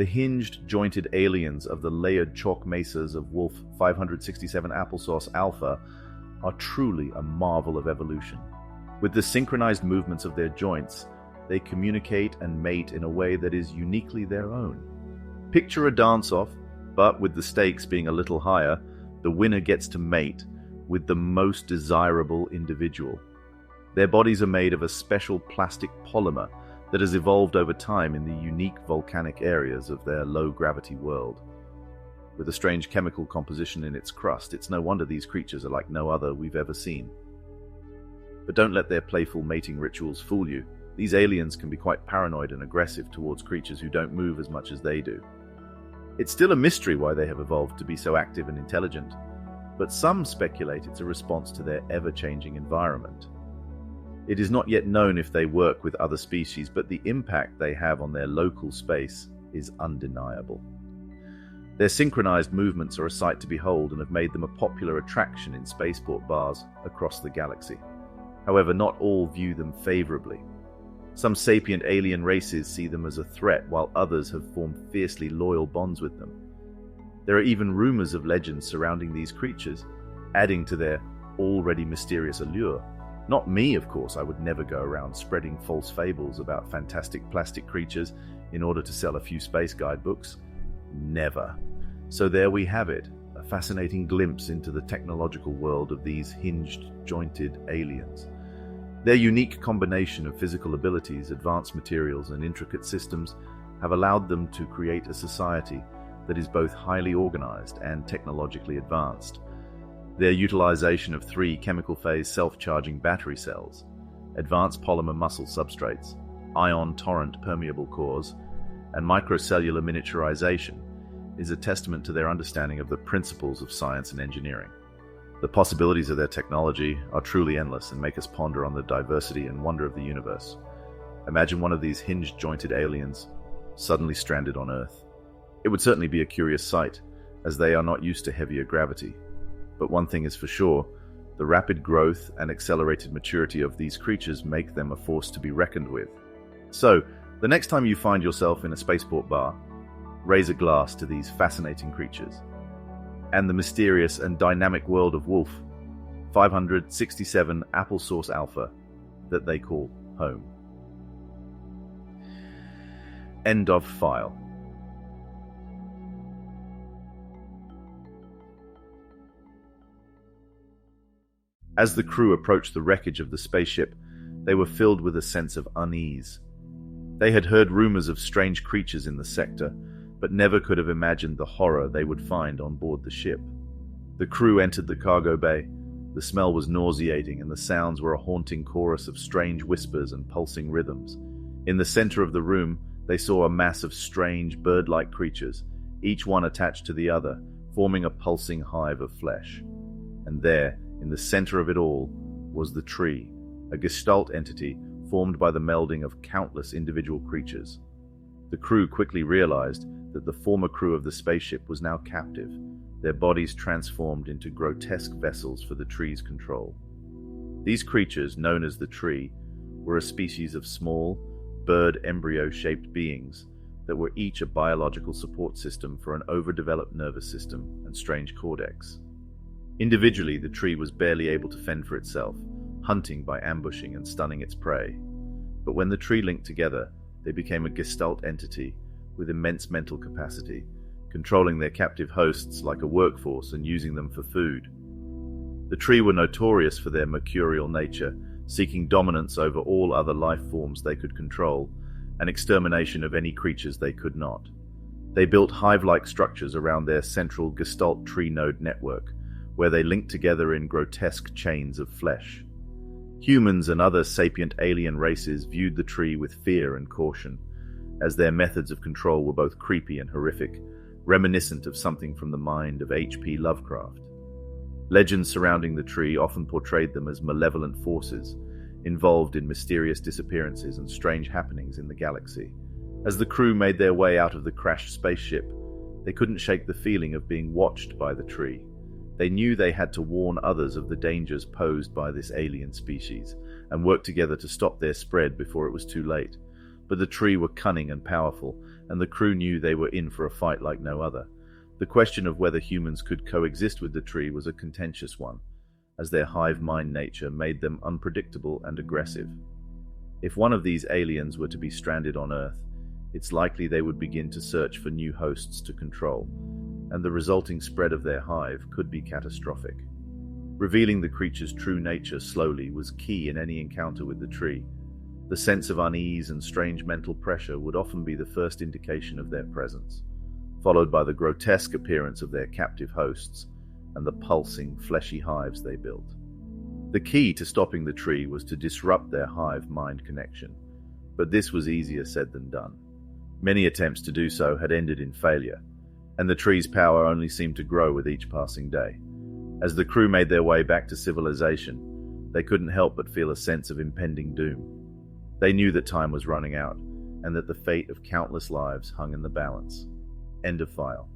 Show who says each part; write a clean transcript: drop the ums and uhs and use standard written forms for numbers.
Speaker 1: The hinged-jointed aliens of the layered chalk mesas of Wolf 567 Applesauce Alpha are truly a marvel of evolution. With the synchronized movements of their joints, they communicate and mate in a way that is uniquely their own. Picture a dance-off, but with the stakes being a little higher, the winner gets to mate with the most desirable individual. Their bodies are made of a special plastic polymer that has evolved over time in the unique volcanic areas of their low-gravity world. With a strange chemical composition in its crust, it's no wonder these creatures are like no other we've ever seen. But don't let their playful mating rituals fool you. These aliens can be quite paranoid and aggressive towards creatures who don't move as much as they do. It's still a mystery why they have evolved to be so active and intelligent, but some speculate it's a response to their ever-changing environment. It is not yet known if they work with other species, but the impact they have on their local space is undeniable. Their synchronized movements are a sight to behold and have made them a popular attraction in spaceport bars across the galaxy. However, not all view them favorably. Some sapient alien races see them as a threat, while others have formed fiercely loyal bonds with them. There are even rumors of legends surrounding these creatures, adding to their already mysterious allure. Not me, of course. I would never go around spreading false fables about fantastic plastic creatures in order to sell a few space guidebooks. Never. So there we have it, a fascinating glimpse into the technological world of these hinged-jointed aliens. Their unique combination of physical abilities, advanced materials, and intricate systems have allowed them to create a society that is both highly organized and technologically advanced. Their utilization of 3 chemical-phase self-charging battery cells, advanced polymer muscle substrates, ion torrent permeable cores, and microcellular miniaturization is a testament to their understanding of the principles of science and engineering. The possibilities of their technology are truly endless and make us ponder on the diversity and wonder of the universe. Imagine one of these hinged-jointed aliens suddenly stranded on Earth. It would certainly be a curious sight, as they are not used to heavier gravity. But one thing is for sure, the rapid growth and accelerated maturity of these creatures make them a force to be reckoned with. So, the next time you find yourself in a spaceport bar, raise a glass to these fascinating creatures and the mysterious and dynamic world of Wolf 567 Applesauce Alpha that they call home. End of file. As the crew approached the wreckage of the spaceship, they were filled with a sense of unease. They had heard rumors of strange creatures in the sector, but never could have imagined the horror they would find on board the ship. The crew entered the cargo bay. The smell was nauseating, and the sounds were a haunting chorus of strange whispers and pulsing rhythms. In the center of the room, they saw a mass of strange, bird-like creatures, each one attached to the other, forming a pulsing hive of flesh. And there, in the center of it all, was the tree, a gestalt entity formed by the melding of countless individual creatures. The crew quickly realized that the former crew of the spaceship was now captive, their bodies transformed into grotesque vessels for the tree's control. These creatures, known as the tree, were a species of small, bird embryo-shaped beings that were each a biological support system for an overdeveloped nervous system and strange cortex. Individually, the tree was barely able to fend for itself, hunting by ambushing and stunning its prey. But when the tree linked together, they became a gestalt entity with immense mental capacity, controlling their captive hosts like a workforce and using them for food. The tree were notorious for their mercurial nature, seeking dominance over all other life forms they could control, and extermination of any creatures they could not. They built hive-like structures around their central gestalt tree node network, where they linked together in grotesque chains of flesh. Humans and other sapient alien races viewed the tree with fear and caution, as their methods of control were both creepy and horrific, reminiscent of something from the mind of H.P. Lovecraft. Legends surrounding the tree often portrayed them as malevolent forces, involved in mysterious disappearances and strange happenings in the galaxy. As the crew made their way out of the crashed spaceship, they couldn't shake the feeling of being watched by the tree. They knew they had to warn others of the dangers posed by this alien species, and work together to stop their spread before it was too late. But the tree were cunning and powerful, and the crew knew they were in for a fight like no other. The question of whether humans could coexist with the tree was a contentious one, as their hive mind nature made them unpredictable and aggressive. If one of these aliens were to be stranded on Earth, it's likely they would begin to search for new hosts to control, and the resulting spread of their hive could be catastrophic. Revealing the creature's true nature slowly was key in any encounter with the tree. The sense of unease and strange mental pressure would often be the first indication of their presence, followed by the grotesque appearance of their captive hosts and the pulsing, fleshy hives they built. The key to stopping the tree was to disrupt their hive-mind connection, but this was easier said than done. Many attempts to do so had ended in failure, and the tree's power only seemed to grow with each passing day. As the crew made their way back to civilization, they couldn't help but feel a sense of impending doom. They knew that time was running out, and that the fate of countless lives hung in the balance. End of file.